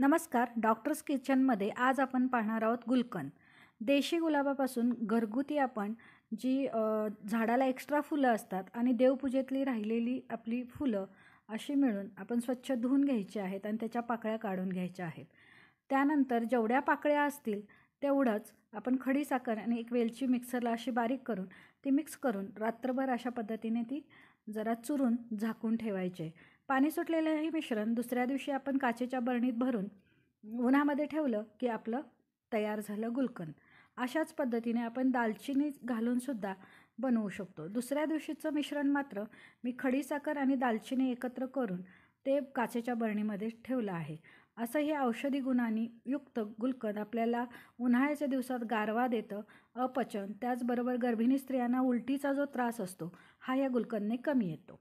नमस्कार, डॉक्टर्स किचनमध्ये आज आपण पाहणार आहोत गुलकंद. देशी गुलाबापासून घरगुती आपण जी झाडाला एक्स्ट्रा फुलं असतात आणि देवपूजेतली राहिलेली आपली फुलं अशी मिळून आपण स्वच्छ धुवून घ्यायची आहेत आणि त्याच्या पाकळ्या काढून घ्यायच्या आहेत. त्यानंतर जेवढ्या पाकळ्या असतील तेवढंच आपण खडीसाखर आणि एक वेलची मिक्सरला अशी बारीक करून ती मिक्स करून रात्रभर अशा पद्धतीने ती जरा चुरून झाकून ठेवायचे. पाणी सुटलेलं हे मिश्रण दुसऱ्या दिवशी आपण काचेच्या बरणीत भरून उन्हामध्ये ठेवलं की आपलं तयार झालं गुलकंद. अशाच पद्धतीने आपण दालचिनी घालूनसुद्धा बनवू शकतो. दुसऱ्या दिवशीचं मिश्रण मात्र मी खडीसाखर आणि दालचिनी एकत्र करून ते काचेच्या बरणीमध्ये ठेवलं आहे. असं हे औषधी गुणांनी युक्त गुलकंद आपल्याला उन्हाळ्याच्या दिवसात गारवा देतं, अपचन, त्याचबरोबर गर्भिणी स्त्रियांना उलटीचा जो त्रास असतो हा या गुलकंदने कमी येतो.